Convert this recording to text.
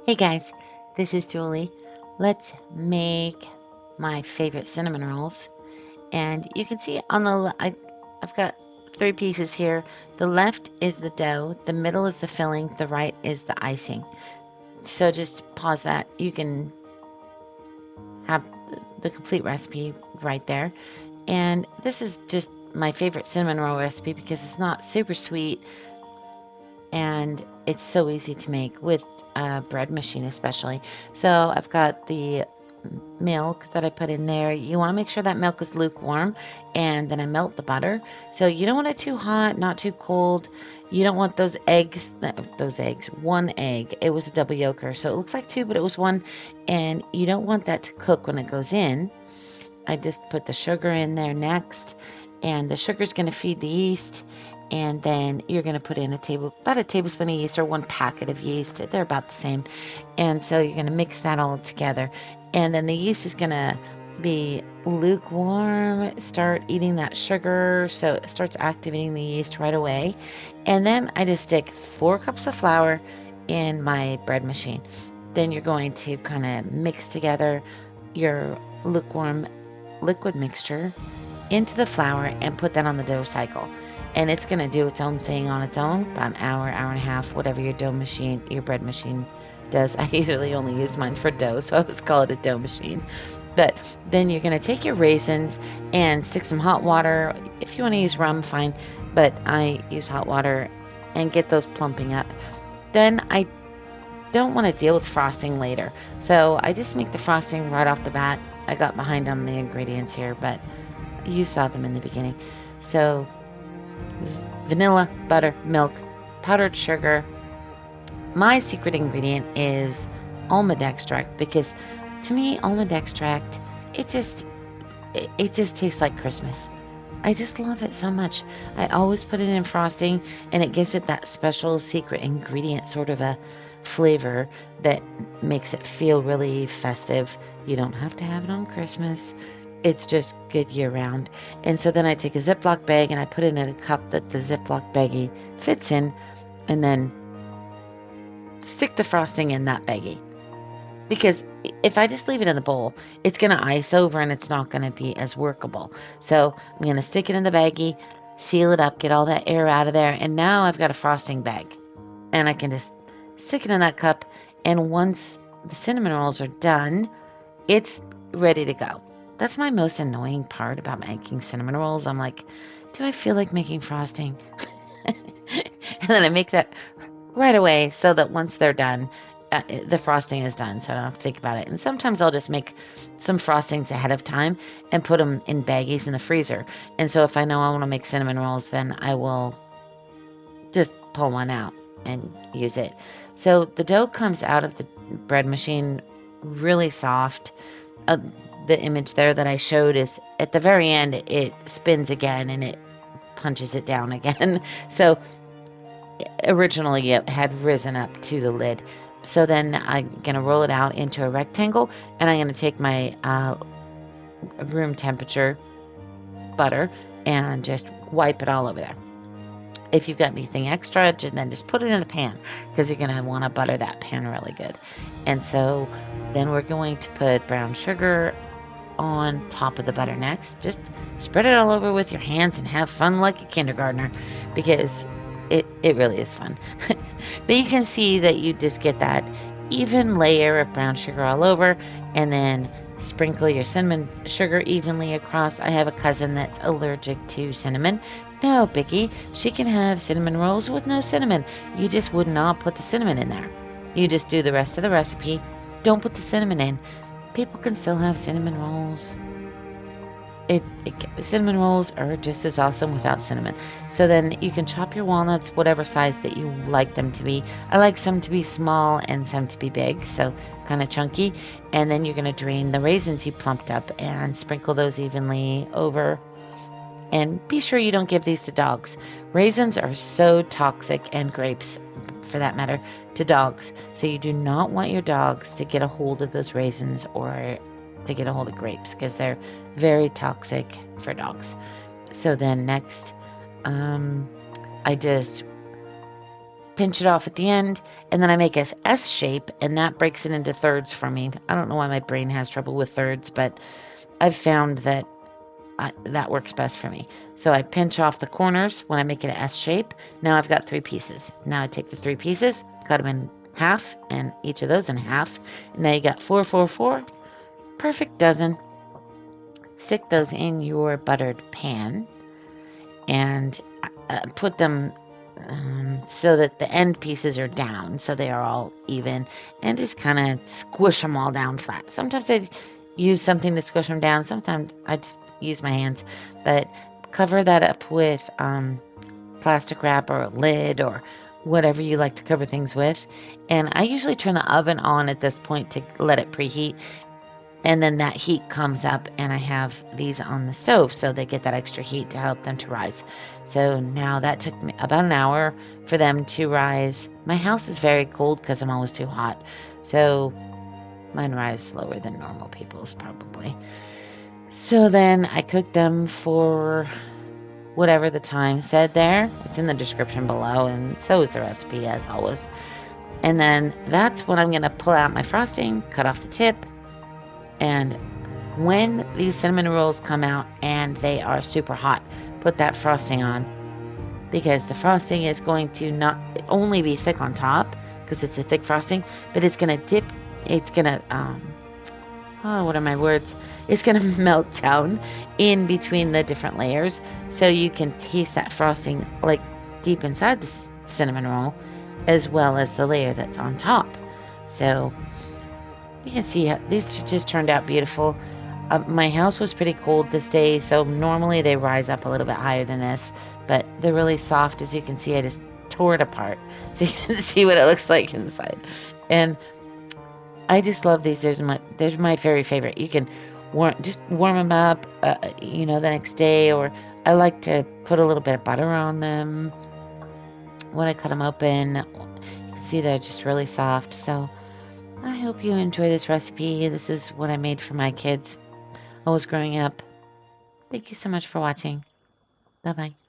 Hey guys, this is Julie. Let's make my favorite cinnamon rolls. And you can see on I've got three pieces here. The left is the dough, the middle is the filling, the right is the icing. So just pause that. You can have the complete recipe right there. And this is just my favorite cinnamon roll recipe because it's not super sweet and it's so easy to make with a bread machine especially. So I've got the milk that I put in there. You want to make sure that milk is lukewarm, and then I melt the butter. So you don't want it too hot, not too cold. You don't want those eggs, one egg. It was a double yolker, so it looks like two, but it was one. And you don't want that to cook when it goes in. I just put the sugar in there next, and the sugar is going to feed the yeast, and then you're going to put in about a tablespoon of yeast or one packet of yeast. They're about the same. And so you're going to mix that all together, and then the yeast is going to be lukewarm, start eating that sugar, so it starts activating the yeast right away. And then I just stick 4 cups of flour in my bread machine. Then you're going to kind of mix together your lukewarm liquid mixture into the flour and put that on the dough cycle. And it's going to do its own thing on its own, about an hour, hour and a half, whatever your bread machine does. I usually only use mine for dough, so I always call it a dough machine. But then you're going to take your raisins and stick some hot water. If you want to use rum, fine, but I use hot water and get those plumping up. Then I don't want to deal with frosting later, so I just make the frosting right off the bat. I got behind on the ingredients here, but you saw them in the beginning. So vanilla, butter, milk, powdered sugar. My secret ingredient is almond extract, because to me almond extract, it just tastes like Christmas. I just love it so much. I always put it in frosting, and it gives it that special secret ingredient, sort of a flavor that makes it feel really festive. You don't have to have it on Christmas. It's just good year round. And so then I take a Ziploc bag and I put it in a cup that the Ziploc baggie fits in, and then stick the frosting in that baggie. Because if I just leave it in the bowl, it's going to ice over and it's not going to be as workable. So I'm going to stick it in the baggie, seal it up, get all that air out of there, and now I've got a frosting bag. And I can just stick it in that cup, and once the cinnamon rolls are done, it's ready to go. That's my most annoying part about making cinnamon rolls. I'm like, do I feel like making frosting? And then I make that right away so that once they're done, the frosting is done, so I don't have to think about it. And sometimes I'll just make some frostings ahead of time and put them in baggies in the freezer. And so if I know I want to make cinnamon rolls, then I will just pull one out and use it. So the dough comes out of the bread machine really soft. The image there that I showed is at the very end, it spins again and it punches it down again. So originally it had risen up to the lid. So then I'm going to roll it out into a rectangle, and I'm going to take my room temperature butter and just wipe it all over there. If you've got anything extra, then just put it in the pan, because you're going to want to butter that pan really good. And so then we're going to put brown sugar on top of the butter next. Just spread it all over with your hands and have fun like a kindergartner, because it really is fun. But you can see that you just get that even layer of brown sugar all over, and then sprinkle your cinnamon sugar evenly across. I have a cousin that's allergic to cinnamon. No biggie. She can have cinnamon rolls with no cinnamon. You just would not put the cinnamon in there. You just do the rest of the recipe. Don't put the cinnamon in. People can still have cinnamon rolls. Cinnamon rolls are just as awesome without cinnamon. So then you can chop your walnuts whatever size that you like them to be. I like some to be small and some to be big, so kind of chunky. And then you're going to drain the raisins you plumped up and sprinkle those evenly over. And be sure you don't give these to dogs. Raisins are so toxic, and grapes, for that matter, to dogs. So you do not want your dogs to get a hold of those raisins or to get a hold of grapes, because they're very toxic for dogs. So then next, I just pinch it off at the end, and then I make a S shape, and that breaks it into thirds for me. I don't know why my brain has trouble with thirds, but I've found that that works best for me. So I pinch off the corners when I make it an S shape. Now I've got 3 pieces. Now I take the 3 pieces, cut them in half, and each of those in half. And now you got 4, 4, 4. Perfect dozen. Stick those in your buttered pan and put them so that the end pieces are down, so they are all even, and just kind of squish them all down flat. Sometimes I use something to squish them down. Sometimes I just use my hands, but cover that up with plastic wrap or a lid or whatever you like to cover things with. And I usually turn the oven on at this point to let it preheat. And then that heat comes up, and I have these on the stove, so they get that extra heat to help them to rise. So now that took me about an hour for them to rise. My house is very cold because I'm always too hot. So mine rise slower than normal people's probably. So then I cooked them for whatever the time said there. It's in the description below, and so is the recipe as always. And then that's when I'm going to pull out my frosting, cut off the tip. And when these cinnamon rolls come out and they are super hot, put that frosting on, because the frosting is going to not only be thick on top because it's a thick frosting, but it's going to dip, it's going to, what are my words? It's going to melt down in between the different layers, so you can taste that frosting like deep inside the cinnamon roll as well as the layer that's on top. So you can see how these just turned out beautiful. My house was pretty cold this day, so normally they rise up a little bit higher than this, but they're really soft. As you can see, I just tore it apart so you can see what it looks like inside. And I just love these. They're my very favorite. You can just warm them up, the next day, or I like to put a little bit of butter on them when I cut them open. You can see they're just really soft. So I hope you enjoy this recipe. This is what I made for my kids when I was growing up. Thank you so much for watching. Bye-bye.